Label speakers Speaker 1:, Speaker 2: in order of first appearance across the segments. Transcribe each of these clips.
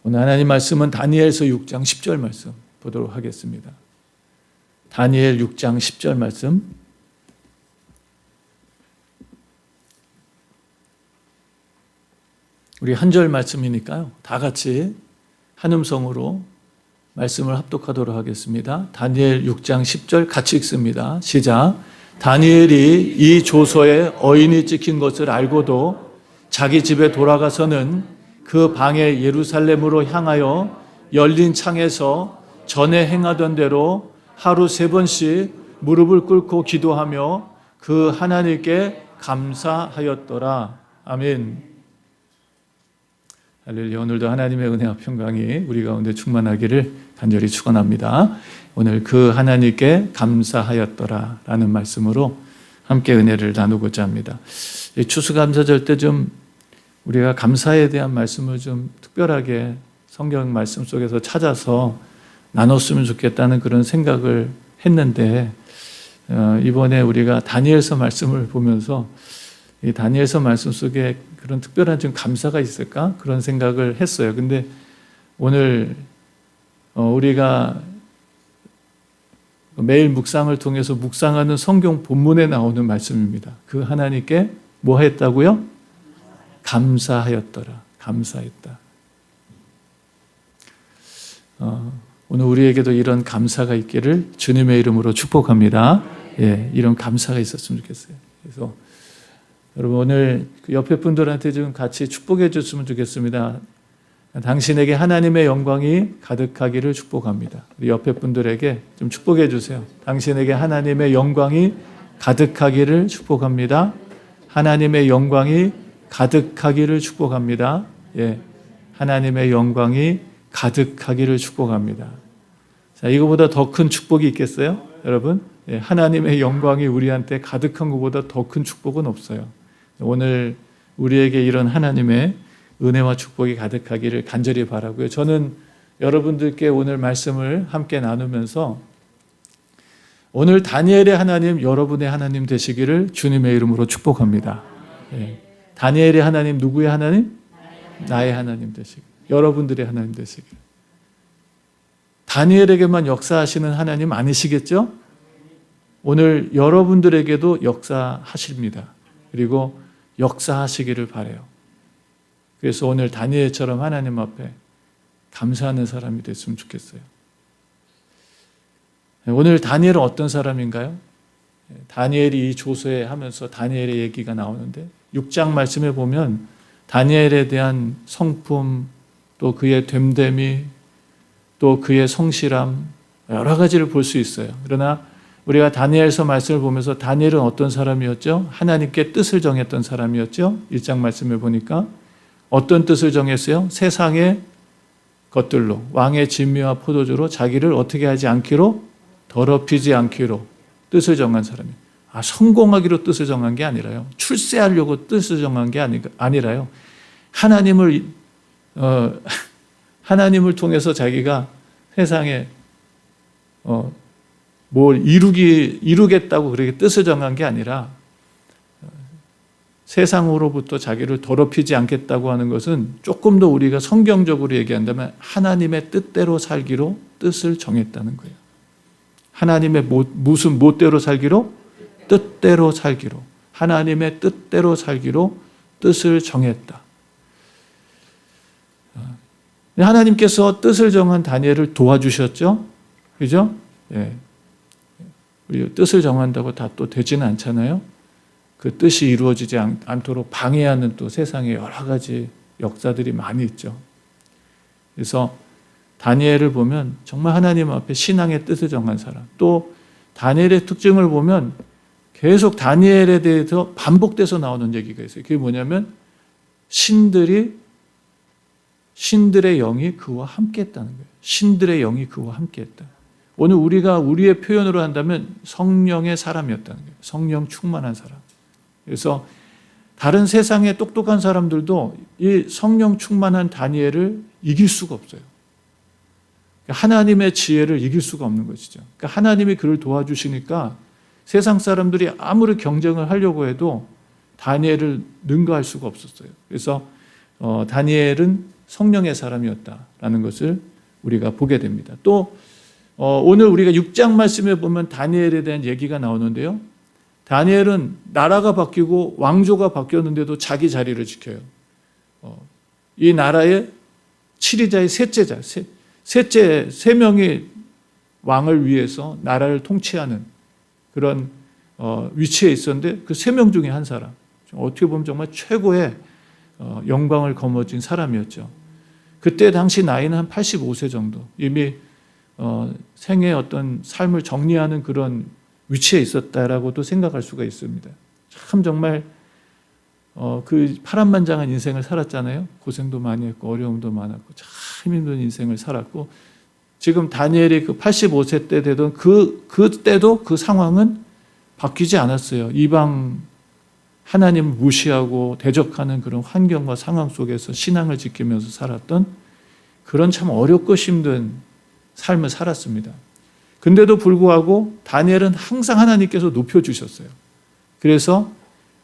Speaker 1: 오늘 하나님 말씀은 다니엘서 6장 10절 말씀 보도록 하겠습니다. 다니엘 6장 10절 말씀. 우리 한 절 말씀이니까요. 다 같이 한 음성으로 말씀을 합독하도록 하겠습니다. 다니엘 6장 10절 같이 읽습니다. 시작. 다니엘이 이 조서에 어인이 찍힌 것을 알고도 자기 집에 돌아가서는 그 방에 예루살렘으로 향하여 열린 창에서 전에 행하던 대로 하루 3번씩 무릎을 꿇고 기도하며 그 하나님께 감사하였더라. 아멘. 할렐루야. 오늘도 하나님의 은혜와 평강이 우리 가운데 충만하기를 간절히 축원합니다. 오늘 그 하나님께 감사하였더라 라는 말씀으로 함께 은혜를 나누고자 합니다. 이 추수감사절 때 좀 우리가 감사에 대한 말씀을 좀 특별하게 성경 말씀 속에서 찾아서 나눴으면 좋겠다는 그런 생각을 했는데, 이번에 우리가 다니엘서 말씀을 보면서 이 다니엘서 말씀 속에 그런 특별한 좀 감사가 있을까? 그런 생각을 했어요. 근데 오늘 우리가 매일 묵상을 통해서 묵상하는 성경 본문에 나오는 말씀입니다. 그 하나님께 뭐 했다고요? 감사하였더라. 감사했다. 오늘 우리에게도 이런 감사가 있기를 주님의 이름으로 축복합니다. 예, 이런 감사가 있었으면 좋겠어요. 그래서 여러분 오늘 옆에 분들한테 좀 같이 축복해 줬으면 좋겠습니다. 당신에게 하나님의 영광이 가득하기를 축복합니다. 우리 옆에 분들에게 좀 축복해 주세요. 당신에게 하나님의 영광이 가득하기를 축복합니다. 하나님의 영광이 가득하기를 축복합니다. 예, 하나님의 영광이 가득하기를 축복합니다. 자, 이거보다 더 큰 축복이 있겠어요? 여러분? 예, 하나님의 영광이 우리한테 가득한 것보다 더 큰 축복은 없어요. 오늘 우리에게 이런 하나님의 은혜와 축복이 가득하기를 간절히 바라고요. 저는 여러분들께 오늘 말씀을 함께 나누면서 오늘 다니엘의 하나님, 여러분의 하나님 되시기를 주님의 이름으로 축복합니다. 예. 다니엘의 하나님, 누구의 하나님? 나의 하나님 되시길. 여러분들의 하나님 되시길. 다니엘에게만 역사하시는 하나님 아니시겠죠? 오늘 여러분들에게도 역사하십니다. 그리고 역사하시기를 바라요. 그래서 오늘 다니엘처럼 하나님 앞에 감사하는 사람이 됐으면 좋겠어요. 오늘 다니엘은 어떤 사람인가요? 다니엘이 이 조서에 하면서 다니엘의 얘기가 나오는데 6장 말씀에 보면 다니엘에 대한 성품, 또 그의 됨됨이, 또 그의 성실함, 여러 가지를 볼 수 있어요. 그러나 우리가 다니엘서 말씀을 보면서 다니엘은 어떤 사람이었죠? 하나님께 뜻을 정했던 사람이었죠? 1장 말씀을 보니까 어떤 뜻을 정했어요? 세상의 것들로, 왕의 진미와 포도주로 자기를 어떻게 하지 않기로, 더럽히지 않기로 뜻을 정한 사람이에요. 성공하기로 뜻을 정한 게 아니라요. 출세하려고 뜻을 정한 게 아니라요. 하나님을 통해서 자기가 세상에 뭘 이루겠다고 그렇게 뜻을 정한 게 아니라 세상으로부터 자기를 더럽히지 않겠다고 하는 것은 조금 더 우리가 성경적으로 얘기한다면 하나님의 뜻대로 살기로 뜻을 정했다는 거예요. 하나님의 무슨 못대로 살기로? 뜻대로 살기로. 하나님의 뜻대로 살기로 뜻을 정했다. 하나님께서 뜻을 정한 다니엘을 도와주셨죠? 그죠? 예. 우리 뜻을 정한다고 다 또 되지는 않잖아요. 그 뜻이 이루어지지 않도록 방해하는 또 세상에 여러 가지 역사들이 많이 있죠. 그래서 다니엘을 보면 정말 하나님 앞에 신앙의 뜻을 정한 사람. 또 다니엘의 특징을 보면 계속 다니엘에 대해서 반복돼서 나오는 얘기가 있어요. 그게 뭐냐면 신들의 영이 그와 함께했다는 거예요. 신들의 영이 그와 함께했다. 오늘 우리가 우리의 표현으로 한다면 성령의 사람이었다는 거예요. 성령 충만한 사람. 그래서 다른 세상의 똑똑한 사람들도 이 성령 충만한 다니엘을 이길 수가 없어요. 하나님의 지혜를 이길 수가 없는 것이죠. 그러니까 하나님이 그를 도와주시니까 세상 사람들이 아무리 경쟁을 하려고 해도 다니엘을 능가할 수가 없었어요. 그래서 다니엘은 성령의 사람이었다라는 것을 우리가 보게 됩니다. 또 오늘 우리가 6장 말씀에 보면 다니엘에 대한 얘기가 나오는데요. 다니엘은 나라가 바뀌고 왕조가 바뀌었는데도 자기 자리를 지켜요. 이 나라의 7위자의 셋째자, 세 명의 왕을 위해서 나라를 통치하는 그런 위치에 있었는데 그 3명 중에 한 사람, 어떻게 보면 정말 최고의 영광을 거머쥔 사람이었죠. 그때 당시 나이는 한 85세 정도, 이미 생의 어떤 삶을 정리하는 그런 위치에 있었다라고도 생각할 수가 있습니다. 참 정말 그 파란만장한 인생을 살았잖아요. 고생도 많이 했고 어려움도 많았고 참 힘든 인생을 살았고, 지금 다니엘이 그 85세 때 되던 그때도 그 상황은 바뀌지 않았어요. 이방 하나님을 무시하고 대적하는 그런 환경과 상황 속에서 신앙을 지키면서 살았던 그런 참 어렵고 힘든 삶을 살았습니다. 근데도 불구하고 다니엘은 항상 하나님께서 높여주셨어요. 그래서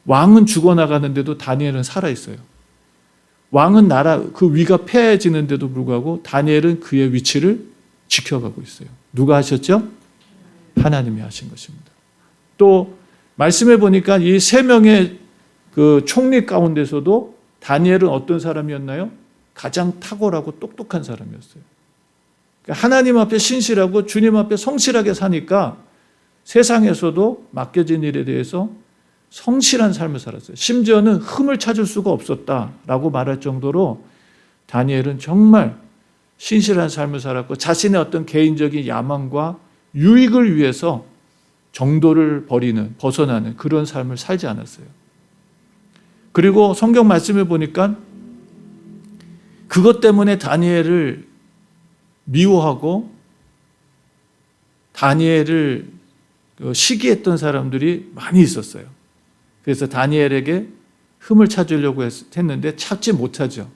Speaker 1: 왕은 죽어나가는데도 다니엘은 살아있어요. 왕은 나라 그 위가 패해지는데도 불구하고 다니엘은 그의 위치를 지켜가고 있어요. 누가 하셨죠? 하나님이 하신 것입니다. 또 말씀해 보니까 이 3명의 그 총리 가운데서도 다니엘은 어떤 사람이었나요? 가장 탁월하고 똑똑한 사람이었어요. 그러니까 하나님 앞에 신실하고 주님 앞에 성실하게 사니까 세상에서도 맡겨진 일에 대해서 성실한 삶을 살았어요. 심지어는 흠을 찾을 수가 없었다라고 말할 정도로 다니엘은 정말 신실한 삶을 살았고 자신의 어떤 개인적인 야망과 유익을 위해서 정도를 벗어나는 그런 삶을 살지 않았어요. 그리고 성경 말씀을 보니까 그것 때문에 다니엘을 미워하고 다니엘을 시기했던 사람들이 많이 있었어요. 그래서 다니엘에게 흠을 찾으려고 했는데 찾지 못하죠.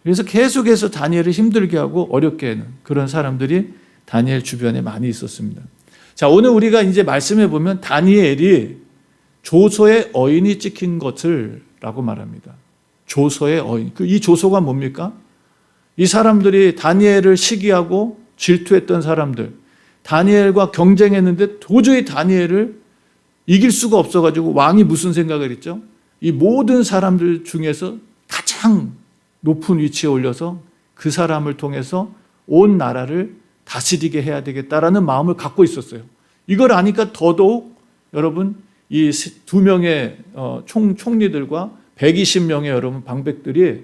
Speaker 1: 그래서 계속해서 다니엘을 힘들게 하고 어렵게 하는 그런 사람들이 다니엘 주변에 많이 있었습니다. 자, 오늘 우리가 이제 말씀해 보면 다니엘이 조소의 어인이 찍힌 것을 라고 말합니다. 조소의 어인. 이 조소가 뭡니까? 이 사람들이 다니엘을 시기하고 질투했던 사람들, 다니엘과 경쟁했는데 도저히 다니엘을 이길 수가 없어가지고 왕이 무슨 생각을 했죠? 이 모든 사람들 중에서 가장 높은 위치에 올려서 그 사람을 통해서 온 나라를 다스리게 해야 되겠다라는 마음을 갖고 있었어요. 이걸 아니까 더더욱 여러분 이 2명의 총리들과 120명의 여러분 방백들이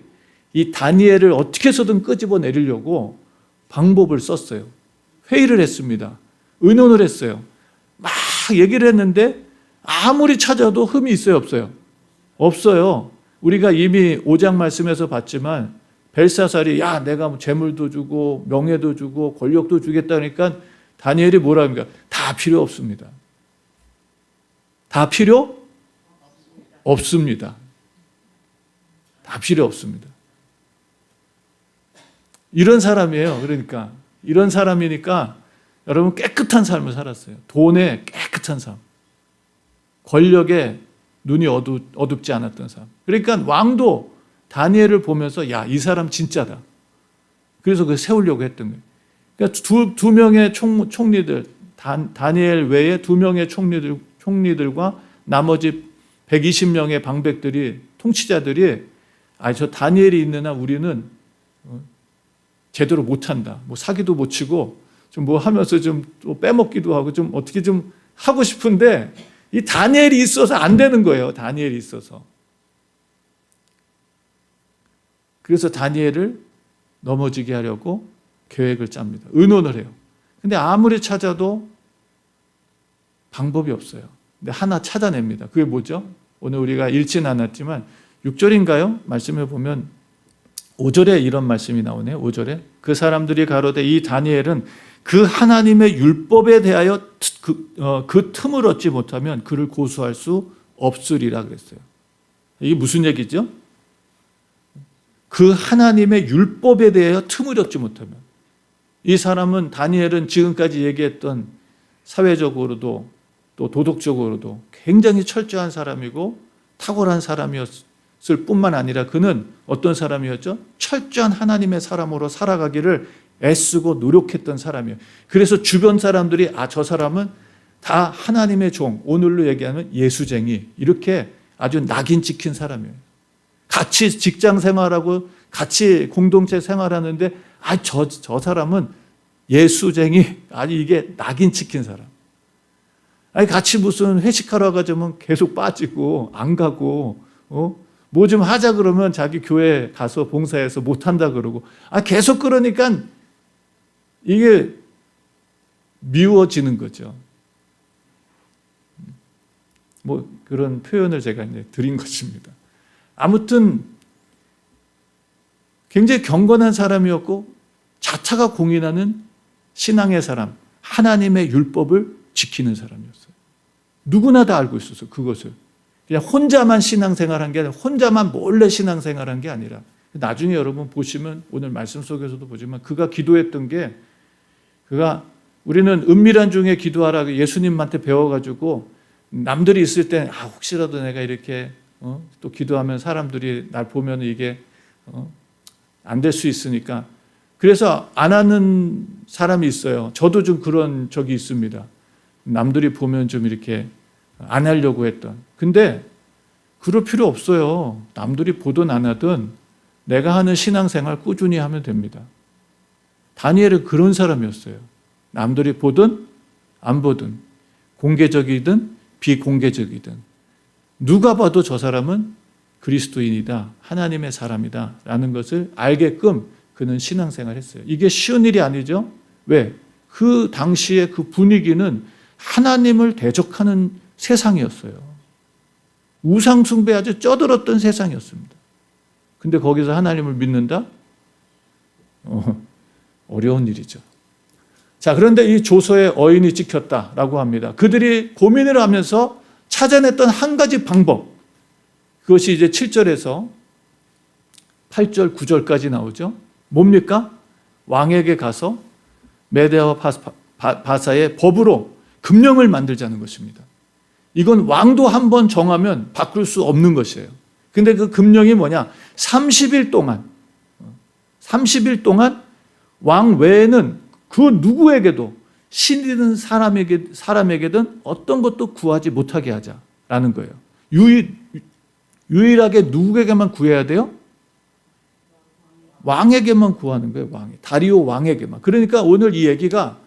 Speaker 1: 이 다니엘을 어떻게 해서든 끄집어 내리려고 방법을 썼어요. 회의를 했습니다. 의논을 했어요. 막 얘기를 했는데 아무리 찾아도 흠이 있어요, 없어요? 없어요. 우리가 이미 5장 말씀에서 봤지만 벨사살이 야 내가 재물도 주고 명예도 주고 권력도 주겠다 그러니까 다니엘이 뭐라 합니까? 다 필요 없습니다. 다 필요 없습니다. 다 필요 없습니다. 이런 사람이에요. 그러니까 이런 사람이니까 여러분 깨끗한 삶을 살았어요. 돈에 깨끗한 삶, 권력에 눈이 어둡지 않았던 삶. 그러니까 왕도 다니엘을 보면서 야, 이 사람 진짜다. 그래서 그걸 세우려고 했던 거예요. 그러니까 두 명의 총리들, 다니엘 외에 2명의 총리들과 나머지 120명의 방백들이, 통치자들이 저 다니엘이 있는 한 우리는 제대로 못한다. 뭐 사기도 못 치고 좀 뭐 하면서 좀 또 빼먹기도 하고 좀 어떻게 좀 하고 싶은데 이 다니엘이 있어서 안 되는 거예요. 다니엘이 있어서. 그래서 다니엘을 넘어지게 하려고 계획을 짭니다. 의논을 해요. 근데 아무리 찾아도 방법이 없어요. 근데 하나 찾아냅니다. 그게 뭐죠? 오늘 우리가 읽지는 않았지만 6절인가요? 말씀을 보면 5절에 이런 말씀이 나오네요. 5절에 그 사람들이 가로되 이 다니엘은 그 하나님의 율법에 대하여 그 틈을 얻지 못하면 그를 고소할 수 없으리라 그랬어요. 이게 무슨 얘기죠? 그 하나님의 율법에 대하여 틈을 얻지 못하면, 이 사람은 다니엘은 지금까지 얘기했던 사회적으로도 또 도덕적으로도 굉장히 철저한 사람이고 탁월한 사람이었을 것을 뿐만 아니라 그는 어떤 사람이었죠? 철저한 하나님의 사람으로 살아가기를 애쓰고 노력했던 사람이에요. 그래서 주변 사람들이 저 사람은 다 하나님의 종, 오늘로 얘기하면 예수쟁이, 이렇게 아주 낙인 찍힌 사람이에요. 같이 직장 생활하고 같이 공동체 생활하는데 저 사람은 예수쟁이, 아니 이게 낙인 찍힌 사람. 아니 같이 무슨 회식하러 가자면 계속 빠지고 안 가고 뭐 좀 하자 그러면 자기 교회 가서 봉사해서 못 한다 그러고 계속 그러니까 이게 미워지는 거죠. 뭐 그런 표현을 제가 이제 드린 것입니다. 아무튼 굉장히 경건한 사람이었고 자타가 공인하는 신앙의 사람, 하나님의 율법을 지키는 사람이었어요. 누구나 다 알고 있었어요. 그것을. 그냥 혼자만 신앙생활한 게 아니라 혼자만 몰래 신앙생활한 게 아니라 나중에 여러분 보시면 오늘 말씀 속에서도 보지만 그가 기도했던 게 우리는 은밀한 중에 기도하라 예수님한테 배워가지고 남들이 있을 때 혹시라도 내가 이렇게 또 기도하면 사람들이 날 보면 이게 안 될 수 있으니까 그래서 안 하는 사람이 있어요. 저도 좀 그런 적이 있습니다. 남들이 보면 좀 이렇게 안 하려고 했던. 근데 그럴 필요 없어요. 남들이 보든 안 하든 내가 하는 신앙생활 꾸준히 하면 됩니다. 다니엘은 그런 사람이었어요. 남들이 보든 안 보든 공개적이든 비공개적이든 누가 봐도 저 사람은 그리스도인이다. 하나님의 사람이다. 라는 것을 알게끔 그는 신앙생활을 했어요. 이게 쉬운 일이 아니죠. 왜? 그 당시의 그 분위기는 하나님을 대적하는 세상이었어요. 우상 숭배 아주 쩌들었던 세상이었습니다. 근데 거기서 하나님을 믿는다? 어려운 일이죠. 자, 그런데 이 조서에 어인이 찍혔다라고 합니다. 그들이 고민을 하면서 찾아냈던 한 가지 방법, 그것이 이제 7절에서 8절, 9절까지 나오죠. 뭡니까? 왕에게 가서 메대와 바사의 법으로 금령을 만들자는 것입니다. 이건 왕도 한번 정하면 바꿀 수 없는 것이에요. 근데 그 금령이 뭐냐? 30일 동안 왕 외에는 그 누구에게도 신이든 사람에게든 어떤 것도 구하지 못하게 하자라는 거예요. 유일하게 누구에게만 구해야 돼요? 왕에게만 구하는 거예요. 다리오 왕에게만. 그러니까 오늘 이 얘기가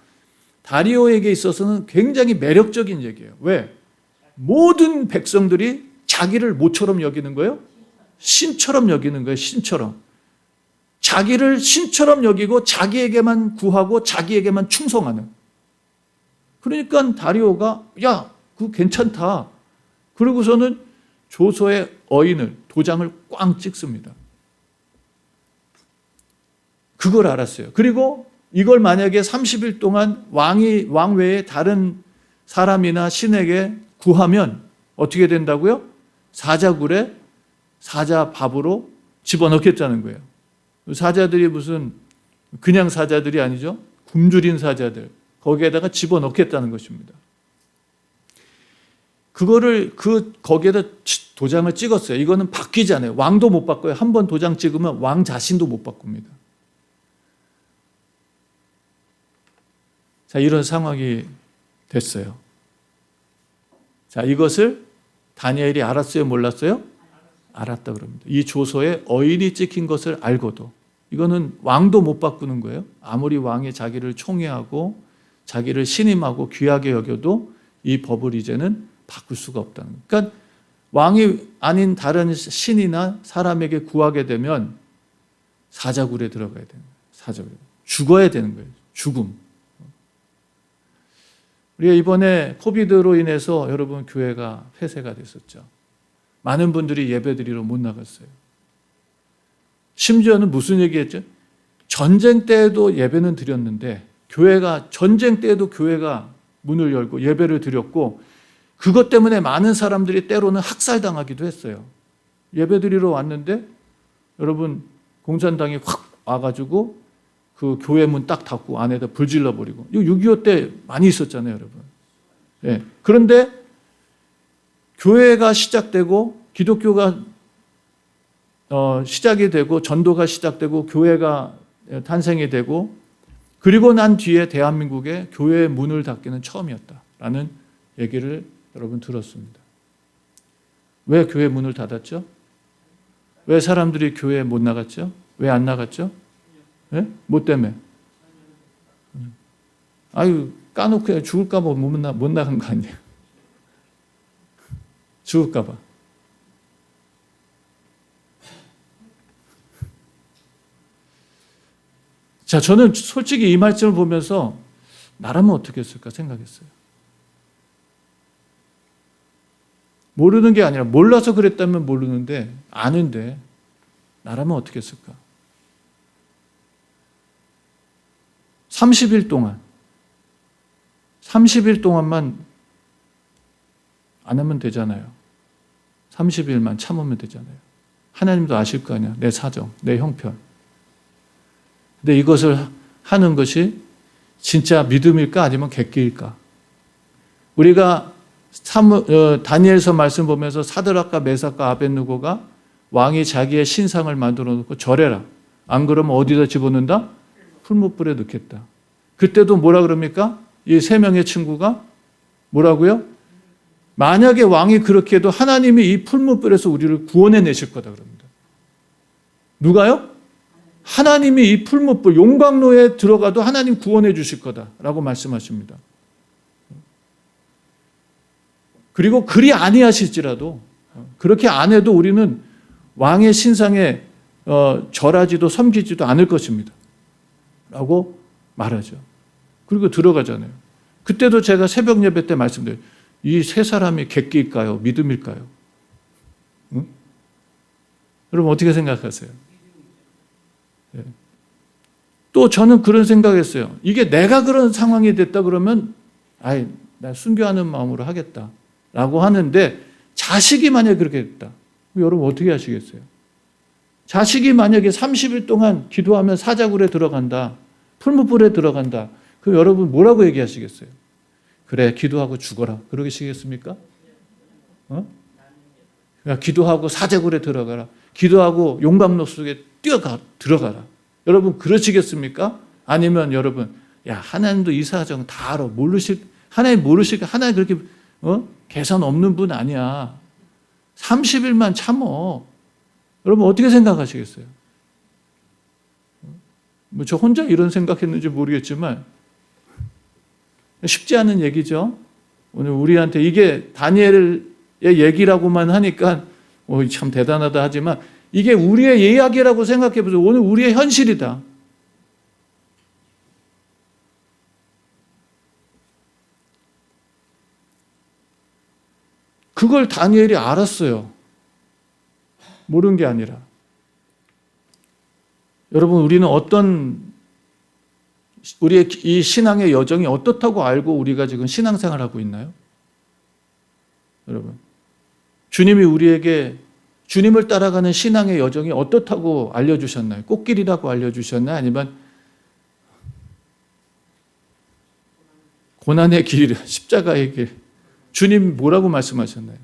Speaker 1: 다리오에게 있어서는 굉장히 매력적인 얘기예요. 왜? 모든 백성들이 자기를 뭐처럼 여기는 거예요? 신처럼 여기는 거예요. 신처럼. 자기를 신처럼 여기고 자기에게만 구하고 자기에게만 충성하는. 그러니까 다리오가 그거 괜찮다. 그러고서는 조서의 어인을 도장을 꽝 찍습니다. 그걸 알았어요. 그리고 이걸 만약에 30일 동안 왕 외에 다른 사람이나 신에게 구하면 어떻게 된다고요? 사자굴에 사자밥으로 집어넣겠다는 거예요. 사자들이 무슨 그냥 사자들이 아니죠. 굶주린 사자들. 거기에다가 집어넣겠다는 것입니다. 거기에다 도장을 찍었어요. 이거는 바뀌지 않아요. 왕도 못 바꿔요. 한 번 도장 찍으면 왕 자신도 못 바꿉니다. 자, 이런 상황이 됐어요. 자, 이것을 다니엘이 알았어요? 몰랐어요? 알았다 그럽니다. 이 조서에 어인이 찍힌 것을 알고도 이거는 왕도 못 바꾸는 거예요. 아무리 왕이 자기를 총애하고 자기를 신임하고 귀하게 여겨도 이 법을 이제는 바꿀 수가 없다는 거예요. 그러니까 왕이 아닌 다른 신이나 사람에게 구하게 되면 사자굴에 들어가야 되는 거예요. 사자굴에. 죽어야 되는 거예요. 죽음. 우리가 이번에 코비드로 인해서 여러분 교회가 폐쇄가 됐었죠. 많은 분들이 예배드리러 못 나갔어요. 심지어는 무슨 얘기했죠? 전쟁 때에도 예배는 드렸는데 전쟁 때에도 교회가 문을 열고 예배를 드렸고 그것 때문에 많은 사람들이 때로는 학살당하기도 했어요. 예배드리러 왔는데 여러분 공산당이 확 와가지고 그 교회 문 딱 닫고 안에다 불 질러버리고. 이거 6.25 때 많이 있었잖아요, 여러분. 네. 그런데 교회가 시작되고 기독교가 시작이 되고 전도가 시작되고 교회가 탄생이 되고 그리고 난 뒤에 대한민국의 교회의 문을 닫기는 처음이었다라는 얘기를 여러분 들었습니다. 왜 교회 문을 닫았죠? 왜 사람들이 교회에 못 나갔죠? 왜 안 나갔죠? 네? 뭐 때문에? 아유, 까놓고 죽을까 봐 못 나간 거 아니에요. 죽을까 봐. 자, 저는 솔직히 이 말씀을 보면서 나라면 어떻게 했을까 생각했어요. 모르는 게 아니라 몰라서 그랬다면 모르는데 아는데 나라면 어떻게 했을까? 30일 동안만 안 하면 되잖아요. 30일만 참으면 되잖아요. 하나님도 아실 거 아니야. 내 사정, 내 형편. 근데 이것을 하는 것이 진짜 믿음일까 아니면 객기일까? 우리가 다니엘서 말씀 보면서 사드락과 메삭과 아벳느고가 왕이 자기의 신상을 만들어 놓고 절해라. 안 그러면 어디다 집어넣는다? 풀무불에 넣겠다. 그때도 뭐라 그럽니까? 이 세 명의 친구가 뭐라고요? 만약에 왕이 그렇게 해도 하나님이 이 풀무불에서 우리를 구원해 내실 거다 그럽니다. 누가요? 하나님이 이 풀무불 용광로에 들어가도 하나님 구원해 주실 거다라고 말씀하십니다. 그리고 그리 아니하실지라도 그렇게 안 해도 우리는 왕의 신상에 절하지도 섬기지도 않을 것입니다. 라고 말하죠. 그리고 들어가잖아요. 그때도 제가 새벽 예배 때 말씀드려요. 이 세 사람이 객기일까요? 믿음일까요? 응? 여러분 어떻게 생각하세요? 네. 또 저는 그런 생각했어요. 이게 내가 그런 상황이 됐다 그러면 나 순교하는 마음으로 하겠다 라고 하는데 자식이 만약에 그렇게 됐다. 여러분 어떻게 하시겠어요? 자식이 만약에 30일 동안 기도하면 사자굴에 들어간다. 풀무불에 들어간다. 그럼 여러분 뭐라고 얘기하시겠어요? 그래 기도하고 죽어라. 그러시겠습니까? 그러니까 기도하고 사자굴에 들어가라. 기도하고 용광로 속에 들어가라. 여러분 그러시겠습니까? 아니면 여러분 하나님도 이 사정 다 알아. 하나님 모르실까? 하나님 그렇게 계산 없는 분 아니야. 30일만 참어. 여러분 어떻게 생각하시겠어요? 저 혼자 이런 생각했는지 모르겠지만 쉽지 않은 얘기죠. 오늘 우리한테 이게 다니엘의 얘기라고만 하니까 참 대단하다 하지만 이게 우리의 이야기라고 생각해 보세요. 오늘 우리의 현실이다. 그걸 다니엘이 알았어요. 모르는 게 아니라. 여러분 우리는 우리의 이 신앙의 여정이 어떻다고 알고 우리가 지금 신앙생활하고 있나요? 여러분 주님이 우리에게 주님을 따라가는 신앙의 여정이 어떻다고 알려주셨나요? 꽃길이라고 알려주셨나요? 아니면 고난의 길, 십자가의 길. 주님 뭐라고 말씀하셨나요?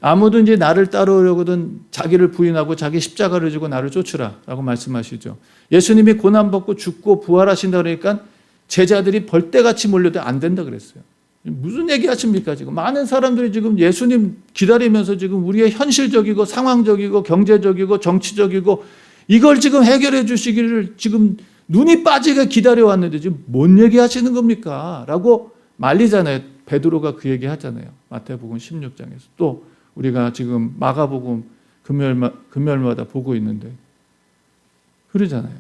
Speaker 1: 아무든지 나를 따르려거든 자기를 부인하고 자기 십자가를 지고 나를 쫓으라 라고 말씀하시죠. 예수님이 고난받고 죽고 부활하신다 그러니까 제자들이 벌떼같이 몰려도 안 된다 그랬어요. 무슨 얘기 하십니까 지금? 많은 사람들이 지금 예수님 기다리면서 지금 우리의 현실적이고 상황적이고 경제적이고 정치적이고 이걸 지금 해결해 주시기를 지금 눈이 빠지게 기다려왔는데 지금 뭔 얘기 하시는 겁니까? 라고 말리잖아요. 베드로가 그 얘기 하잖아요. 마태복음 16장에서. 또 우리가 지금 마가복음 금요일마다 보고 있는데 그러잖아요.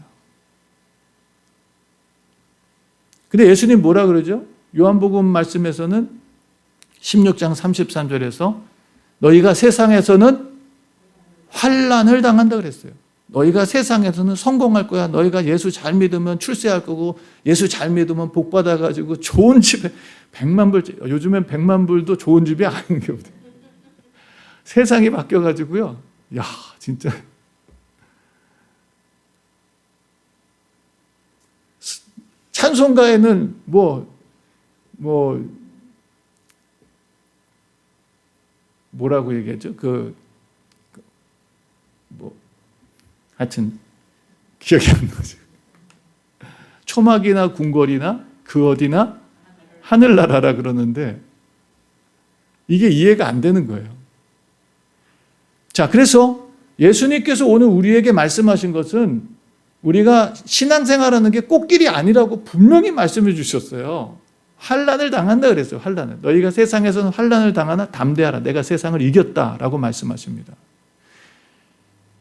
Speaker 1: 근데 예수님 뭐라 그러죠? 요한복음 말씀에서는 16장 33절에서 너희가 세상에서는 환난을 당한다 그랬어요. 너희가 세상에서는 성공할 거야. 너희가 예수 잘 믿으면 출세할 거고 예수 잘 믿으면 복 받아가지고 좋은 집에 100만 불, 요즘엔 100만 불도 좋은 집이 아닌 게 없어요. 세상이 바뀌어가지고요. 야, 진짜. 찬송가에는 뭐라고 얘기했죠? 하여튼 기억이 안 나죠. 초막이나 궁궐이나 그 어디나 하늘나라라 그러는데 이게 이해가 안 되는 거예요. 자, 그래서 예수님께서 오늘 우리에게 말씀하신 것은 우리가 신앙생활하는 게 꽃길이 아니라고 분명히 말씀해 주셨어요. 환난을 당한다 그랬어요. 환난을. 너희가 세상에서는 환난을 당하나 담대하라. 내가 세상을 이겼다라고 말씀하십니다.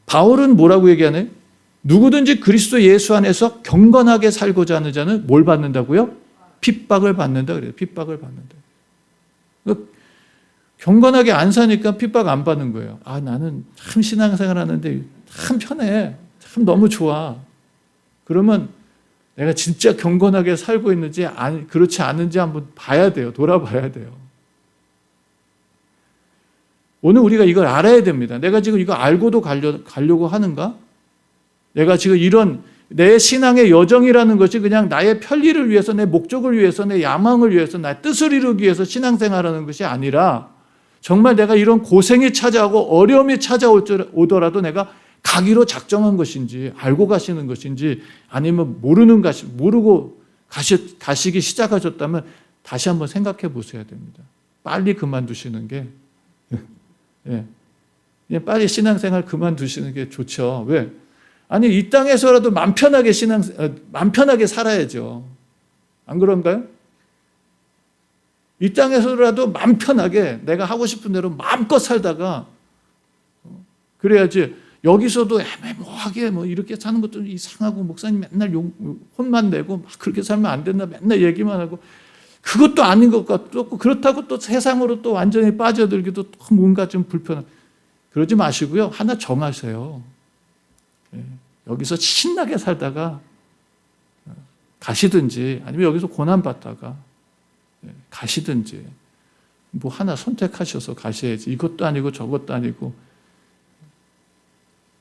Speaker 1: 바울은 뭐라고 얘기하나요? 누구든지 그리스도 예수 안에서 경건하게 살고자 하는 자는 뭘 받는다고요? 핍박을 받는다 그래요. 핍박을 받는다. 경건하게 안 사니까 핍박 안 받는 거예요. 아, 나는 참 신앙생활 하는데 참 편해. 참 너무 좋아. 그러면 내가 진짜 경건하게 살고 있는지 그렇지 않은지 한번 봐야 돼요. 돌아봐야 돼요. 오늘 우리가 이걸 알아야 됩니다. 내가 지금 이거 알고도 가려고 하는가? 내가 지금 이런 내 신앙의 여정이라는 것이 그냥 나의 편리를 위해서, 내 목적을 위해서, 내 야망을 위해서, 나의 뜻을 이루기 위해서 신앙생활하는 것이 아니라 정말 내가 이런 고생이 찾아오고 어려움이 찾아오더라도 내가 가기로 작정한 것인지, 알고 가시는 것인지, 아니면 모르고 가시기 시작하셨다면 다시 한번 생각해 보셔야 됩니다. 빨리 그만두시는 게, 그냥 빨리 신앙생활 그만두시는 게 좋죠. 왜? 아니, 이 땅에서라도 맘 편하게 살아야죠. 안 그런가요? 이 땅에서라도 맘 편하게 내가 하고 싶은 대로 마음껏 살다가 그래야지. 여기서도 애매모호하게 이렇게 사는 것도 이상하고 목사님 맨날 혼만 내고 막 그렇게 살면 안 된다 맨날 얘기만 하고 그것도 아닌 것 같고 그렇다고 또 세상으로 또 완전히 빠져들기도 또 뭔가 좀 불편한 그러지 마시고요. 하나 정하세요. 여기서 신나게 살다가 가시든지 아니면 여기서 고난받다가 가시든지 뭐 하나 선택하셔서 가셔야지. 이것도 아니고 저것도 아니고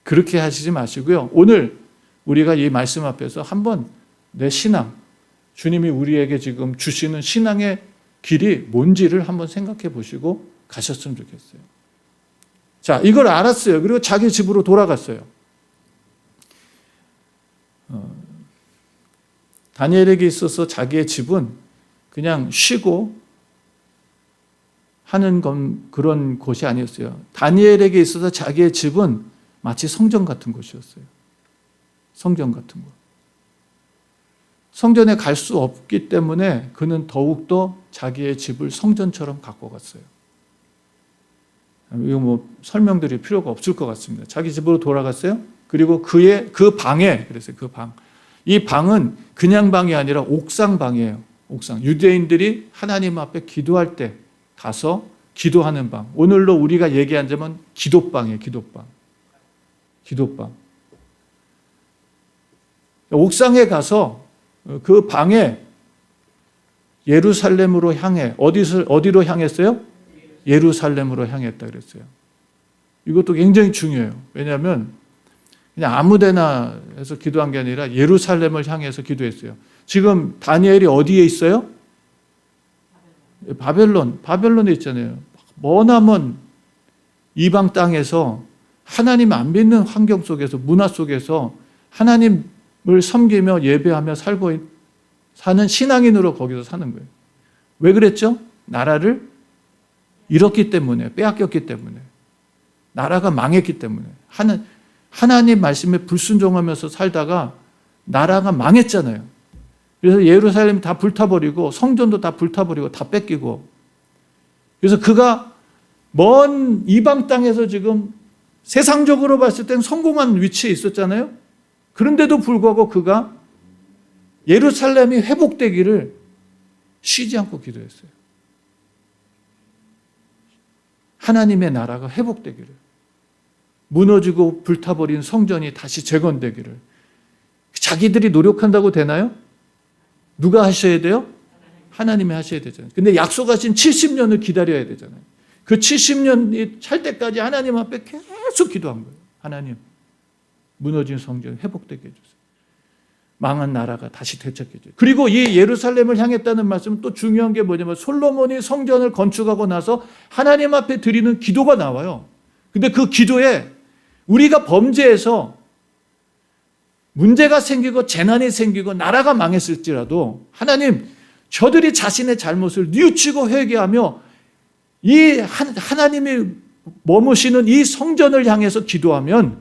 Speaker 1: 그렇게 하시지 마시고요. 오늘 우리가 이 말씀 앞에서 한번 내 신앙, 주님이 우리에게 지금 주시는 신앙의 길이 뭔지를 한번 생각해 보시고 가셨으면 좋겠어요. 자, 이걸 알았어요. 그리고 자기 집으로 돌아갔어요. 다니엘에게 있어서 자기의 집은 그냥 쉬고 하는 그런 곳이 아니었어요. 다니엘에게 있어서 자기의 집은 마치 성전 같은 곳이었어요. 성전 같은 곳. 성전에 갈 수 없기 때문에 그는 더욱더 자기의 집을 성전처럼 갖고 갔어요. 이거 설명드릴 필요가 없을 것 같습니다. 자기 집으로 돌아갔어요. 그리고 그 방에, 그래서 그 방. 이 방은 그냥 방이 아니라 옥상 방이에요. 옥상. 유대인들이 하나님 앞에 기도할 때 가서 기도하는 방. 오늘로 우리가 얘기하자면 기도방이에요. 기도방. 기도방. 옥상에 가서 그 방에 예루살렘으로 향해 어디로 향했어요? 예루살렘으로 향했다 그랬어요. 이것도 굉장히 중요해요. 왜냐하면 그냥 아무데나 해서 기도한 게 아니라 예루살렘을 향해서 기도했어요. 지금 다니엘이 어디에 있어요? 바벨론에 있잖아요. 머나먼 이방 땅에서 하나님 안 믿는 환경 속에서, 문화 속에서 하나님을 섬기며 예배하며 사는 신앙인으로 거기서 사는 거예요. 왜 그랬죠? 나라를 잃었기 때문에, 빼앗겼기 때문에, 나라가 망했기 때문에, 하나님 말씀에 불순종하면서 살다가 나라가 망했잖아요. 그래서 예루살렘 다 불타버리고 성전도 다 불타버리고 다 뺏기고, 그래서 그가 먼 이방 땅에서 지금 세상적으로 봤을 땐 성공한 위치에 있었잖아요. 그런데도 불구하고 그가 예루살렘이 회복되기를 쉬지 않고 기도했어요. 하나님의 나라가 회복되기를, 무너지고 불타버린 성전이 다시 재건되기를. 자기들이 노력한다고 되나요? 누가 하셔야 돼요? 하나님이 하셔야 되잖아요. 근데 약속하신 70년을 기다려야 되잖아요. 그 70년이 찰 때까지 하나님 앞에 계속 기도한 거예요. 하나님, 무너진 성전 회복되게 해주세요. 망한 나라가 다시 되찾게 해주세요. 그리고 이 예루살렘을 향했다는 말씀은 또 중요한 게 뭐냐면 솔로몬이 성전을 건축하고 나서 하나님 앞에 드리는 기도가 나와요. 근데 그 기도에 우리가 범죄해서 문제가 생기고 재난이 생기고 나라가 망했을지라도 하나님, 저들이 자신의 잘못을 뉘우치고 회개하며 이 하나님이 머무시는 이 성전을 향해서 기도하면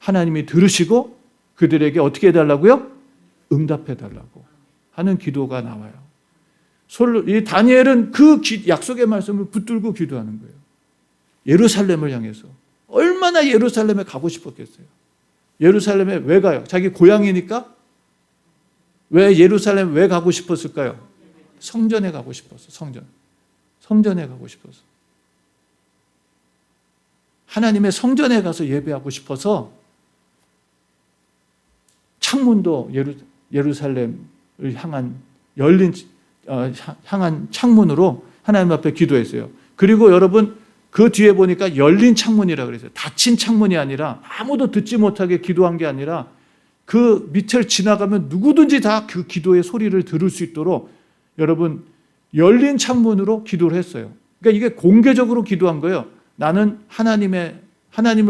Speaker 1: 하나님이 들으시고 그들에게 어떻게 해달라고요? 응답해달라고 하는 기도가 나와요. 이 다니엘은 그 약속의 말씀을 붙들고 기도하는 거예요. 예루살렘을 향해서. 얼마나 예루살렘에 가고 싶었겠어요. 예루살렘에 왜 가요? 자기 고향이니까? 왜 예루살렘에 왜 가고 싶었을까요? 성전에 가고 싶었어. 성전에 가고 싶어서. 하나님의 성전에 가서 예배하고 싶어서 창문도 예루살렘을 향한 향한 창문으로 하나님 앞에 기도했어요. 그리고 여러분 그 뒤에 보니까 열린 창문이라 그랬어요. 닫힌 창문이 아니라 아무도 듣지 못하게 기도한 게 아니라 그 밑을 지나가면 누구든지 다 그 기도의 소리를 들을 수 있도록 여러분 열린 창문으로 기도를 했어요. 그러니까 이게 공개적으로 기도한 거예요. 나는 하나님을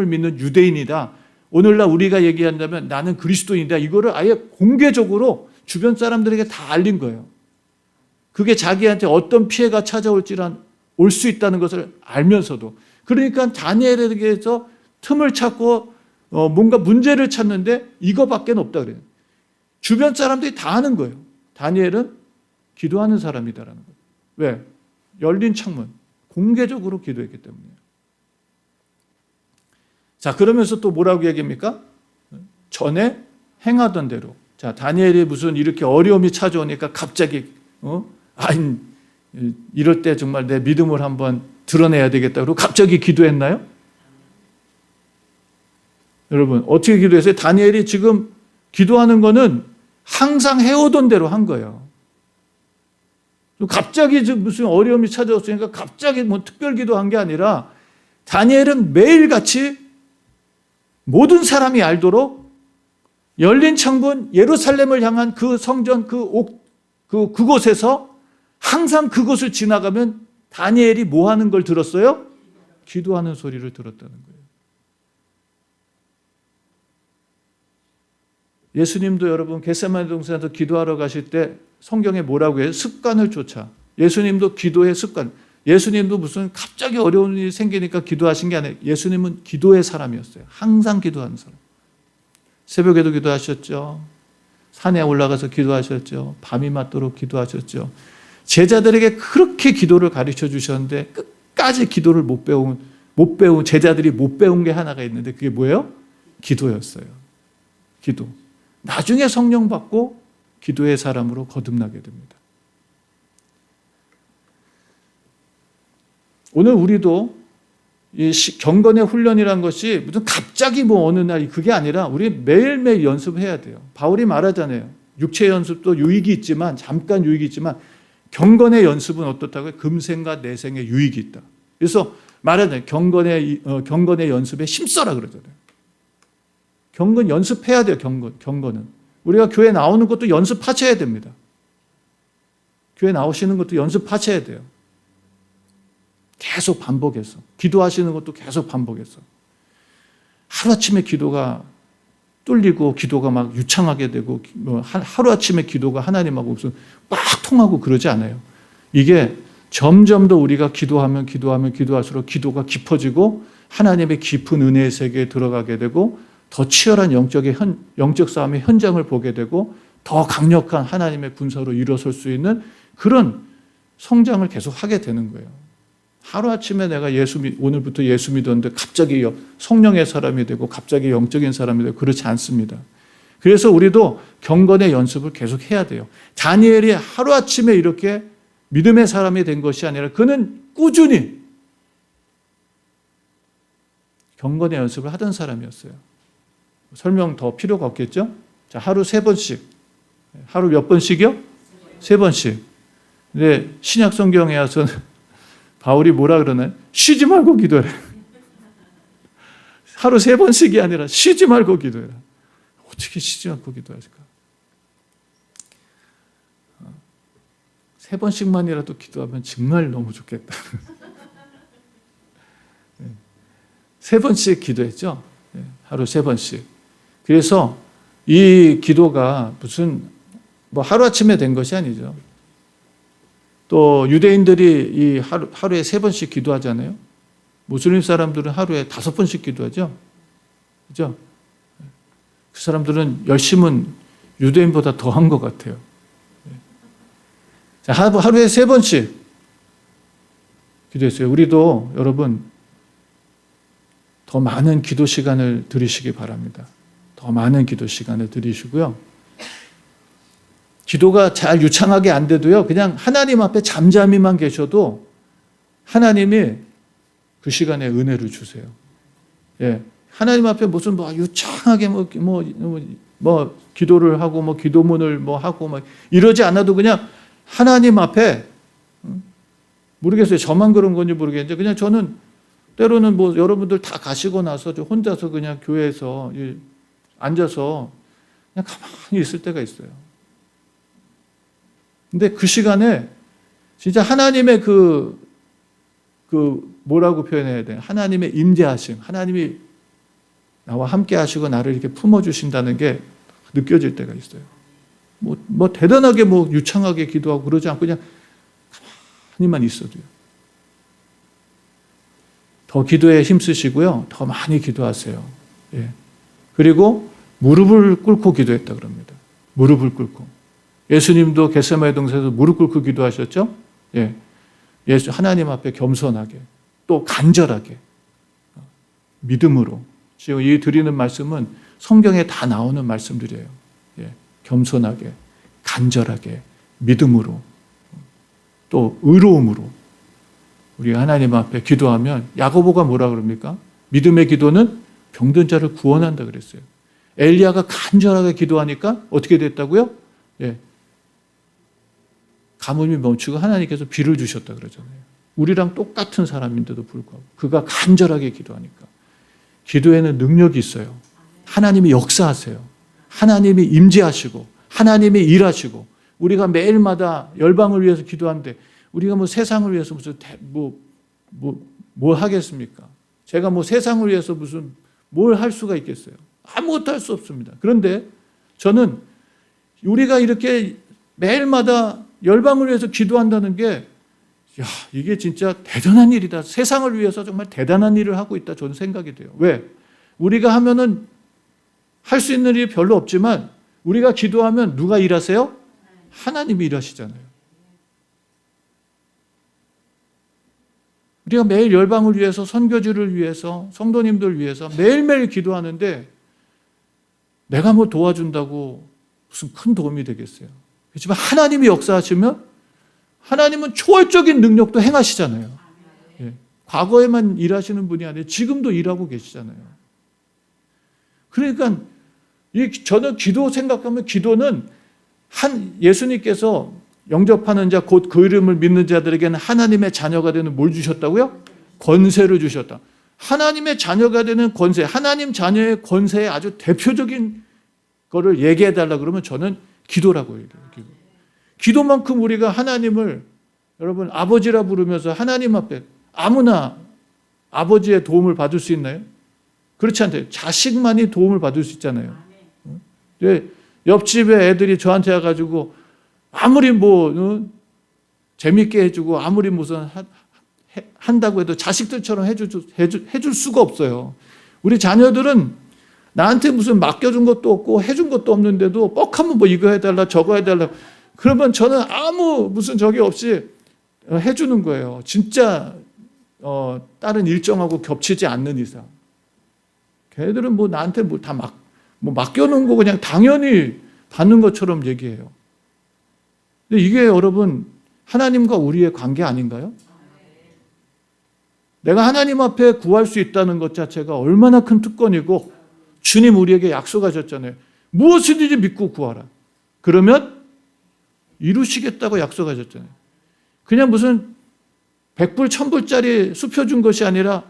Speaker 1: 믿는 유대인이다. 오늘날 우리가 얘기한다면 나는 그리스도인이다. 이거를 아예 공개적으로 주변 사람들에게 다 알린 거예요. 그게 자기한테 어떤 피해가 올 수 있다는 것을 알면서도. 그러니까 다니엘에게서 틈을 찾고 뭔가 문제를 찾는데 이거밖에 없다 그래요. 주변 사람들이 다 아는 거예요. 다니엘은 기도하는 사람이다라는 거예요. 왜? 열린 창문. 공개적으로 기도했기 때문이에요. 자, 그러면서 또 뭐라고 얘기합니까? 전에 행하던 대로. 자, 다니엘이 무슨 이렇게 어려움이 찾아오니까 갑자기 이럴 때 정말 내 믿음을 한번 드러내야 되겠다. 그리고 갑자기 기도했나요? 여러분 어떻게 기도했어요? 다니엘이 지금 기도하는 거는 항상 해오던 대로 한 거예요. 갑자기 무슨 어려움이 찾아왔으니까 갑자기 뭐 특별 기도한 게 아니라 다니엘은 매일같이 모든 사람이 알도록 열린 창문 예루살렘을 향한 그 성전 그곳에서 항상 그곳을 지나가면 다니엘이 뭐 하는 걸 들었어요? 기도하는 소리를 들었다는 거예요. 예수님도 여러분 겟세마네 동산에서 기도하러 가실 때 성경에 뭐라고 해요? 습관을 쫓아. 예수님도 기도의 습관. 예수님도 무슨 갑자기 어려운 일이 생기니까 기도하신 게 아니에요. 예수님은 기도의 사람이었어요. 항상 기도하는 사람. 새벽에도 기도하셨죠. 산에 올라가서 기도하셨죠. 밤이 맞도록 기도하셨죠. 제자들에게 그렇게 기도를 가르쳐 주셨는데 끝까지 기도를 못 배운 제자들이 못 배운 게 하나가 있는데 그게 뭐예요? 기도였어요. 기도. 나중에 성령 받고 기도의 사람으로 거듭나게 됩니다. 오늘 우리도 이 경건의 훈련이란 것이 무슨 갑자기 뭐 어느 날 그게 아니라 우리 매일매일 연습해야 돼요. 바울이 말하잖아요. 육체 연습도 유익이 있지만 잠깐 유익이 있지만 경건의 연습은 어떻다고요? 금생과 내생에 유익이 있다. 그래서 말하잖아요. 경건의 연습에 힘써라 그러잖아요. 경건 연습해야 돼요. 경건은. 우리가 교회 나오는 것도 연습하셔야 됩니다. 교회 나오시는 것도 연습하셔야 돼요. 계속 반복해서. 기도하시는 것도 계속 반복해서. 하루아침에 기도가 뚫리고 기도가 막 유창하게 되고 하루아침에 기도가 하나님하고 무슨 막 통하고 그러지 않아요. 이게 점점 더 우리가 기도하면 기도할수록 기도가 깊어지고 하나님의 깊은 은혜의 세계에 들어가게 되고 더 치열한 영적 싸움의 현장을 보게 되고 더 강력한 하나님의 군사로 일어설 수 있는 그런 성장을 계속 하게 되는 거예요. 하루아침에 내가 오늘부터 예수 믿었는데 갑자기 성령의 사람이 되고 갑자기 영적인 사람이 되고 그렇지 않습니다. 그래서 우리도 경건의 연습을 계속 해야 돼요. 다니엘이 하루아침에 이렇게 믿음의 사람이 된 것이 아니라 그는 꾸준히 경건의 연습을 하던 사람이었어요. 설명 더 필요가 없겠죠? 자, 하루 3번씩. 하루 몇 번씩이요? 3번씩. 근데 신약 성경에 와서는 바울이 뭐라 그러나요? 쉬지 말고 기도해라. 하루 3번씩이 아니라 쉬지 말고 기도해라. 어떻게 쉬지 않고 기도하실까? 3번씩만이라도 기도하면 정말 너무 좋겠다. 3번씩 기도했죠? 하루 3번씩. 그래서 이 기도가 무슨 뭐 하루아침에 된 것이 아니죠. 또 유대인들이 이 하루에 3번씩 기도하잖아요. 무슬림 사람들은 하루에 5번씩 기도하죠. 그죠? 그 사람들은 열심은 유대인보다 더한 것 같아요. 자, 하루에 3번씩 기도했어요. 우리도 여러분 더 많은 기도 시간을 들이시기 바랍니다. 더 많은 기도 시간을 들이시고요. 기도가 잘 유창하게 안 돼도요. 그냥 하나님 앞에 잠잠히만 계셔도 하나님이 그 시간에 은혜를 주세요. 예. 하나님 앞에 무슨 뭐 유창하게 뭐 기도를 하고 뭐 기도문을 뭐 하고 막 이러지 않아도 그냥 하나님 앞에 모르겠어요. 저만 그런 건지 모르겠는데 그냥 저는 때로는 뭐 여러분들 다 가시고 나서 저 혼자서 그냥 교회에서 앉아서 그냥 가만히 있을 때가 있어요. 근데 그 시간에 진짜 하나님의 그 뭐라고 표현해야 돼요? 하나님의 임재하심, 하나님이 나와 함께 하시고 나를 이렇게 품어주신다는 게 느껴질 때가 있어요. 뭐 대단하게 뭐 유창하게 기도하고 그러지 않고 그냥 가만히만 있어도요. 더 기도에 힘쓰시고요. 더 많이 기도하세요. 예. 그리고 무릎을 꿇고 기도했다 그럽니다. 무릎을 꿇고. 예수님도 겟세마네 동산에서 무릎 꿇고 기도하셨죠? 예. 예수 하나님 앞에 겸손하게 또 간절하게 믿음으로. 지금 이 드리는 말씀은 성경에 다 나오는 말씀들이에요. 예. 겸손하게 간절하게 믿음으로 또 의로움으로 우리가 하나님 앞에 기도하면 야고보가 뭐라 그럽니까? 믿음의 기도는 병든 자를 구원한다 그랬어요. 엘리야가 간절하게 기도하니까 어떻게 됐다고요? 예. 가뭄이 멈추고 하나님께서 비를 주셨다 그러잖아요. 우리랑 똑같은 사람인데도 불구하고 그가 간절하게 기도하니까. 기도에는 능력이 있어요. 하나님이 역사하세요. 하나님이 임재하시고 하나님이 일하시고 우리가 매일마다 열방을 위해서 기도하는데 우리가 뭐 세상을 위해서 무슨 뭐 하겠습니까? 제가 뭐 세상을 위해서 무슨 뭘 할 수가 있겠어요? 아무것도 할 수 없습니다. 그런데 저는 우리가 이렇게 매일마다 열방을 위해서 기도한다는 게 이게 진짜 대단한 일이다. 세상을 위해서 정말 대단한 일을 하고 있다. 저는 생각이 돼요. 왜? 우리가 하면은 할 수 있는 일이 별로 없지만 우리가 기도하면 누가 일하세요? 하나님이 일하시잖아요. 우리가 매일 열방을 위해서 선교지를 위해서 성도님들 위해서 매일매일 기도하는데 내가 뭐 도와준다고 무슨 큰 도움이 되겠어요. 그렇지만 하나님이 역사하시면 하나님은 초월적인 능력도 행하시잖아요. 예. 과거에만 일하시는 분이 아니라 지금도 일하고 계시잖아요. 그러니까 저는 기도 생각하면 기도는 예수님께서 영접하는 자 곧 그 이름을 믿는 자들에게는 하나님의 자녀가 되는 뭘 주셨다고요? 권세를 주셨다. 하나님의 자녀가 되는 권세, 하나님 자녀의 권세의 아주 대표적인 거를 얘기해 달라 그러면 저는 기도라고 얘기해요. 기도만큼 우리가 하나님을 여러분 아버지라 부르면서 하나님 앞에 아무나 아버지의 도움을 받을 수 있나요? 그렇지 않대요. 자식만이 도움을 받을 수 있잖아요. 옆집에 애들이 저한테 와가지고 아무리 재밌게 해주고 아무리 무슨 한다고 해도 자식들처럼 해줄 수가 없어요. 우리 자녀들은 나한테 무슨 맡겨준 것도 없고 해준 것도 없는데도 뻑하면 뭐 이거 해달라 저거 해달라 그러면 저는 아무 무슨 적이 없이 해주는 거예요. 진짜 다른 일정하고 겹치지 않는 이상. 걔들은 뭐 나한테 다 맡겨놓은 거 그냥 당연히 받는 것처럼 얘기해요. 근데 이게 여러분 하나님과 우리의 관계 아닌가요? 내가 하나님 앞에 구할 수 있다는 것 자체가 얼마나 큰 특권이고 주님 우리에게 약속하셨잖아요. 무엇이든지 믿고 구하라. 그러면 이루시겠다고 약속하셨잖아요. 그냥 무슨 100불, 1000불짜리 수표 준 것이 아니라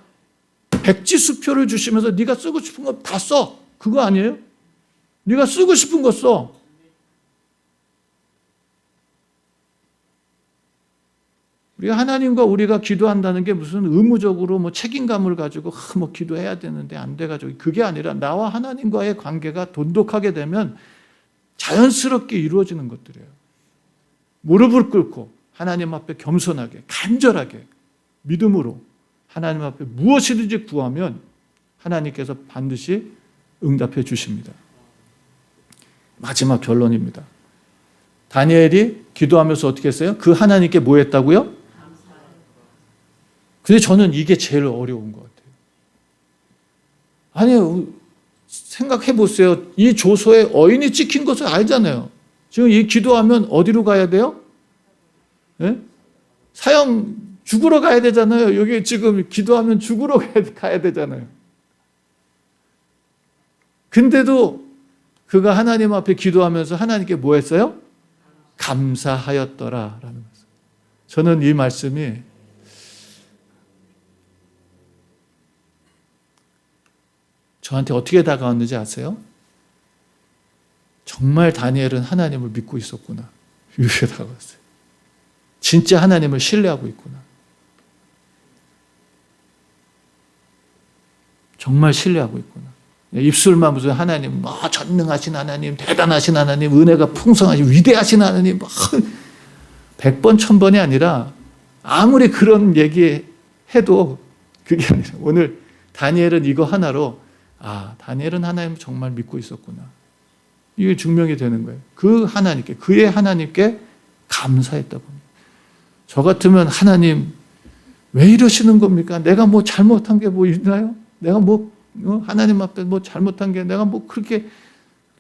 Speaker 1: 백지 수표를 주시면서 네가 쓰고 싶은 거 다 써. 그거 아니에요? 네가 쓰고 싶은 거 써. 우리가 하나님과 우리가 기도한다는 게 무슨 의무적으로 뭐 책임감을 가지고 뭐 기도해야 되는데 안 돼가지고, 그게 아니라 나와 하나님과의 관계가 돈독하게 되면 자연스럽게 이루어지는 것들이에요. 무릎을 꿇고 하나님 앞에 겸손하게 간절하게 믿음으로 하나님 앞에 무엇이든지 구하면 하나님께서 반드시 응답해 주십니다. 마지막 결론입니다. 다니엘이 기도하면서 어떻게 했어요? 그 하나님께 뭐 했다고요? 근데 저는 이게 제일 어려운 것 같아요. 아니, 생각해 보세요. 이 조서에 어인이 찍힌 것을 알잖아요. 지금 이 기도하면 어디로 가야 돼요? 네? 사형 죽으러 가야 되잖아요. 여기 지금 기도하면 죽으러 가야 되잖아요. 근데도 그가 하나님 앞에 기도하면서 하나님께 뭐 했어요? 감사하였더라 라는 말씀. 저는 이 말씀이 저한테 어떻게 다가왔는지 아세요? 정말 다니엘은 하나님을 믿고 있었구나. 이렇게 다가왔어요. 진짜 하나님을 신뢰하고 있구나. 정말 신뢰하고 있구나. 입술만 무슨 하나님, 전능하신 하나님, 대단하신 하나님, 은혜가 풍성하신 위대하신 하나님, 100번, 1000번이 아니라 아무리 그런 얘기해도 그게 아니라 오늘 다니엘은 이거 하나로 다니엘은 하나님을 정말 믿고 있었구나. 이게 증명이 되는 거예요. 그 하나님께, 그의 하나님께 감사했다고 합니다. 저 같으면 하나님 왜 이러시는 겁니까? 내가 뭐 잘못한 게 뭐 있나요? 내가 뭐 하나님 앞에 뭐 잘못한 게 내가 뭐 그렇게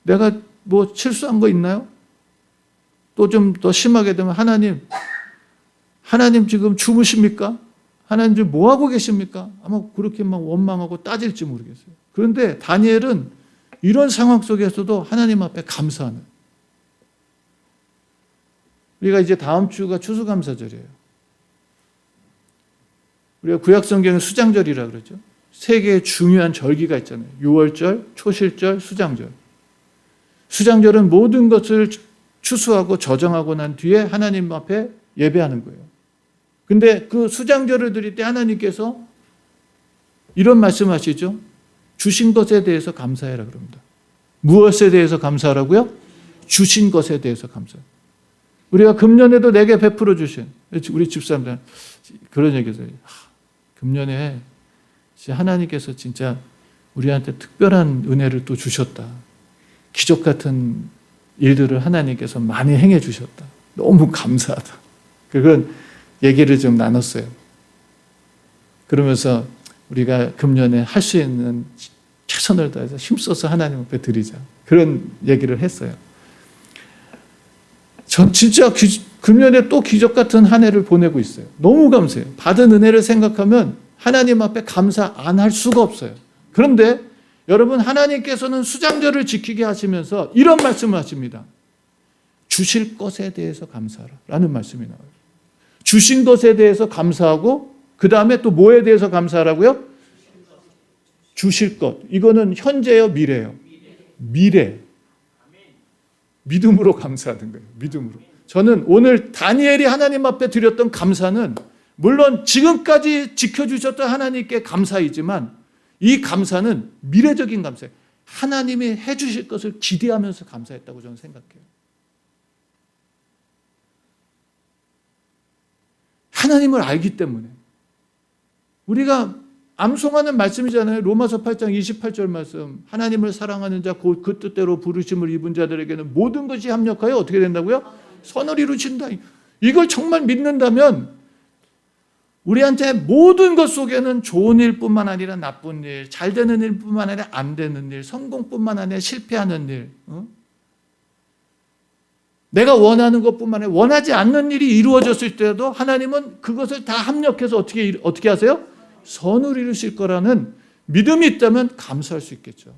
Speaker 1: 내가 뭐 실수한 거 있나요? 또 좀 더 심하게 되면 하나님 지금 주무십니까? 하나님 지금 뭐 하고 계십니까? 아마 그렇게 막 원망하고 따질지 모르겠어요. 그런데 다니엘은 이런 상황 속에서도 하나님 앞에 감사하는. 우리가 이제 다음 주가 추수감사절이에요. 우리가 구약성경에 수장절이라 그러죠. 세 개의 중요한 절기가 있잖아요. 유월절, 초실절, 수장절. 수장절은 모든 것을 추수하고 저정하고 난 뒤에 하나님 앞에 예배하는 거예요. 근데 그 수장절을 드릴 때 하나님께서 이런 말씀하시죠. 주신 것에 대해서 감사해라 그럽니다. 무엇에 대해서 감사하라고요? 주신 것에 대해서 감사해요. 우리가 금년에도 내게 베풀어 주신, 우리 집사람들 그런 얘기했어요. 금년에 하나님께서 진짜 우리한테 특별한 은혜를 또 주셨다. 기적 같은 일들을 하나님께서 많이 행해 주셨다. 너무 감사하다. 그건 얘기를 좀 나눴어요. 그러면서 우리가 금년에 할 수 있는 최선을 다해서 힘써서 하나님 앞에 드리자. 그런 얘기를 했어요. 전 진짜 금년에 또 기적 같은 한 해를 보내고 있어요. 너무 감사해요. 받은 은혜를 생각하면 하나님 앞에 감사 안 할 수가 없어요. 그런데 여러분, 하나님께서는 수장절을 지키게 하시면서 이런 말씀을 하십니다. 주실 것에 대해서 감사하라 라는 말씀이 나와요. 주신 것에 대해서 감사하고 그 다음에 또 뭐에 대해서 감사하라고요? 주실 것. 이거는 현재요, 미래요? 미래. 믿음으로 감사하는 거예요. 믿음으로. 저는 오늘 다니엘이 하나님 앞에 드렸던 감사는 물론 지금까지 지켜주셨던 하나님께 감사이지만 이 감사는 미래적인 감사예요. 하나님이 해주실 것을 기대하면서 감사했다고 저는 생각해요. 하나님을 알기 때문에. 우리가 암송하는 말씀이잖아요. 로마서 8장 28절 말씀. 하나님을 사랑하는 자 곧 그 뜻대로 부르심을 입은 자들에게는 모든 것이 합력하여 어떻게 된다고요? 선을 이루신다. 이걸 정말 믿는다면 우리한테 모든 것 속에는 좋은 일뿐만 아니라 나쁜 일, 잘 되는 일뿐만 아니라 안 되는 일, 성공뿐만 아니라 실패하는 일, 내가 원하는 것뿐만 아니라 원하지 않는 일이 이루어졌을 때도 하나님은 그것을 다 합력해서 어떻게 하세요? 선을 이루실 거라는 믿음이 있다면 감사할 수 있겠죠.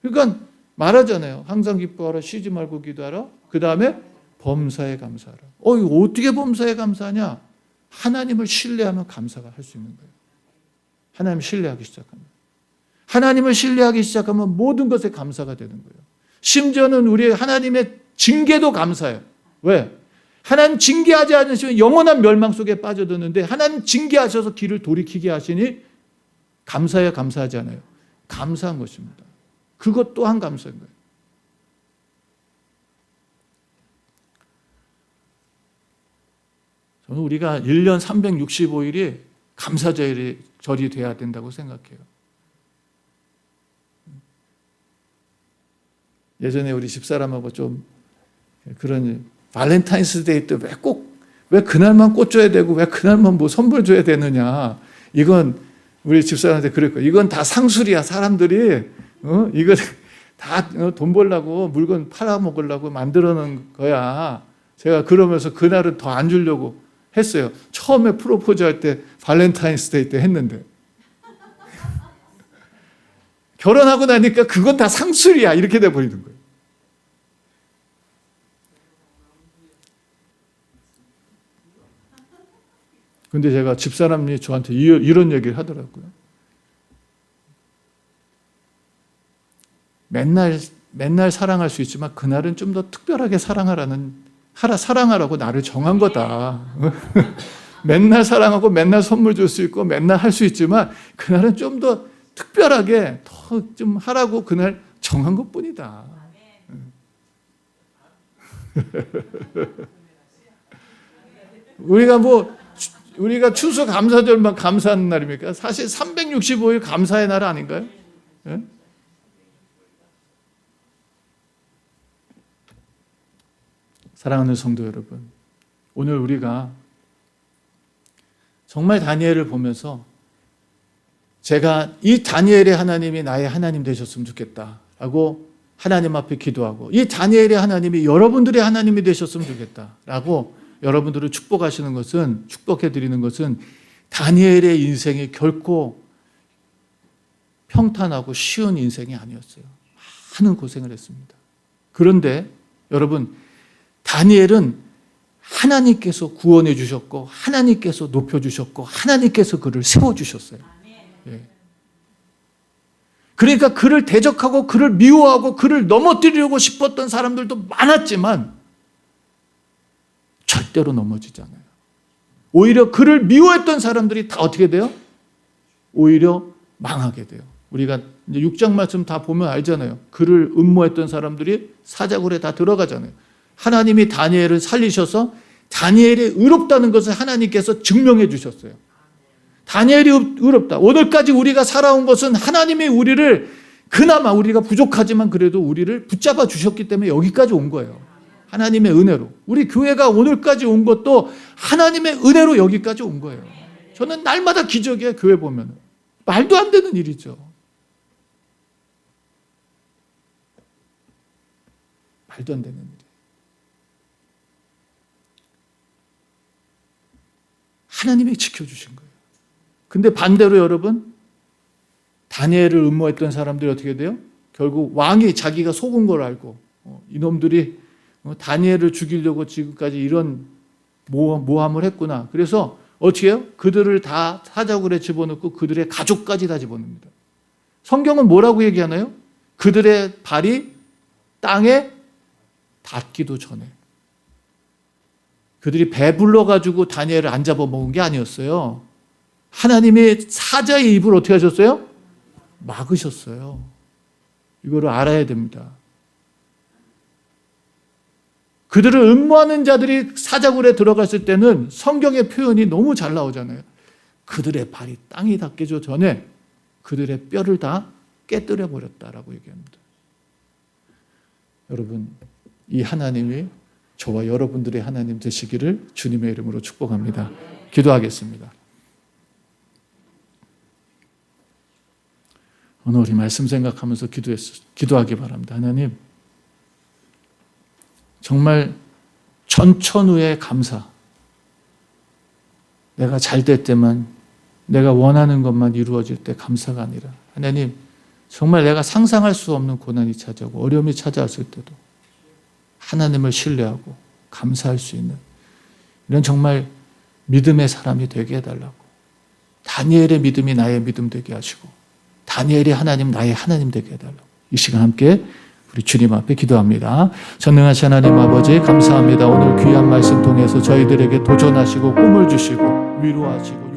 Speaker 1: 그러니까 말하잖아요. 항상 기뻐하라, 쉬지 말고 기도하라. 그 다음에 범사에 감사하라. 이거 어떻게 범사에 감사하냐? 하나님을 신뢰하면 감사가 할 수 있는 거예요. 하나님을 신뢰하기 시작합니다. 하나님을 신뢰하기 시작하면 모든 것에 감사가 되는 거예요. 심지어는 우리 하나님의 징계도 감사해요. 왜? 하나님 징계하지 않으시면 영원한 멸망 속에 빠져드는데 하나님 징계하셔서 길을 돌이키게 하시니 감사해야 감사하지 않아요. 감사한 것입니다. 그것 또한 감사한 거예요. 저는 우리가 1년 365일이 감사절이 돼야 된다고 생각해요. 예전에 우리 집사람하고 좀 그런 발렌타인스데이 때 왜 그날만 꽃 줘야 되고 왜 그날만 뭐 선물 줘야 되느냐. 이건 우리 집사람한테 그랬고 이건 다 상술이야. 사람들이 이거 다 돈 벌려고 물건 팔아먹으려고 만들어 놓은 거야. 제가 그러면서 그날은 더 안 주려고 했어요. 처음에 프로포즈 할 때 발렌타인스데이 때 했는데 결혼하고 나니까 그건 다 상술이야 이렇게 돼버리는 거예요. 근데 제가 집사람이 저한테 이런 얘기를 하더라고요. 맨날 사랑할 수 있지만 그날은 좀 더 특별하게 사랑하라고 나를 정한 거다. 맨날 사랑하고 맨날 선물 줄 수 있고 맨날 할 수 있지만 그날은 좀 더 특별하게 더 좀 하라고 그날 정한 것뿐이다. 우리가 추수감사절만 감사하는 날입니까? 사실 365일 감사의 날 아닌가요? 예? 사랑하는 성도 여러분, 오늘 우리가 정말 다니엘을 보면서 제가 이 다니엘의 하나님이 나의 하나님 되셨으면 좋겠다라고 하나님 앞에 기도하고 이 다니엘의 하나님이 여러분들의 하나님이 되셨으면 좋겠다라고 여러분들을 축복해 드리는 것은 다니엘의 인생이 결코 평탄하고 쉬운 인생이 아니었어요. 많은 고생을 했습니다. 그런데 여러분, 다니엘은 하나님께서 구원해 주셨고 하나님께서 높여 주셨고 하나님께서 그를 세워 주셨어요. 예. 그러니까 그를 대적하고 그를 미워하고 그를 넘어뜨리려고 싶었던 사람들도 많았지만 절대로 넘어지지 않아요. 오히려 그를 미워했던 사람들이 다 어떻게 돼요? 오히려 망하게 돼요. 우리가 이제 6장 말씀 다 보면 알잖아요. 그를 음모했던 사람들이 사자굴에 다 들어가잖아요. 하나님이 다니엘을 살리셔서 다니엘이 의롭다는 것을 하나님께서 증명해 주셨어요. 다니엘이 의롭다. 오늘까지 우리가 살아온 것은 하나님이 우리를 그나마 우리가 부족하지만 그래도 우리를 붙잡아 주셨기 때문에 여기까지 온 거예요. 하나님의 은혜로. 우리 교회가 오늘까지 온 것도 하나님의 은혜로 여기까지 온 거예요. 저는 날마다 기적이에요. 교회 보면. 말도 안 되는 일이죠. 말도 안 되는 일이에요. 하나님이 지켜주신 거예요. 근데 반대로 여러분, 다니엘을 음모했던 사람들이 어떻게 돼요? 결국 왕이 자기가 속은 걸 알고 이놈들이 다니엘을 죽이려고 지금까지 이런 모함을 했구나. 그래서 어떻게 해요? 그들을 다 사자굴에 집어넣고 그들의 가족까지 다 집어넣습니다. 성경은 뭐라고 얘기하나요? 그들의 발이 땅에 닿기도 전에. 그들이 배불러가지고 다니엘을 안 잡아먹은 게 아니었어요. 하나님이 사자의 입을 어떻게 하셨어요? 막으셨어요. 이거를 알아야 됩니다. 그들을 음모하는 자들이 사자굴에 들어갔을 때는 성경의 표현이 너무 잘 나오잖아요. 그들의 발이 땅이 닿기 전에 그들의 뼈를 다 깨뜨려 버렸다라고 얘기합니다. 여러분, 이 하나님이 저와 여러분들의 하나님 되시기를 주님의 이름으로 축복합니다. 기도하겠습니다. 오늘 우리 말씀 생각하면서 기도하기 바랍니다. 하나님, 정말 전천후의 감사. 내가 잘 될 때만, 내가 원하는 것만 이루어질 때 감사가 아니라 하나님, 정말 내가 상상할 수 없는 고난이 찾아오고 어려움이 찾아왔을 때도 하나님을 신뢰하고 감사할 수 있는 이런 정말 믿음의 사람이 되게 해달라고. 다니엘의 믿음이 나의 믿음 되게 하시고 다니엘이 하나님 나의 하나님 되게 해달라고. 이 시간 함께 우리 주님 앞에 기도합니다. 전능하신 하나님 아버지 감사합니다. 오늘 귀한 말씀 통해서 저희들에게 도전하시고 꿈을 주시고 위로하시고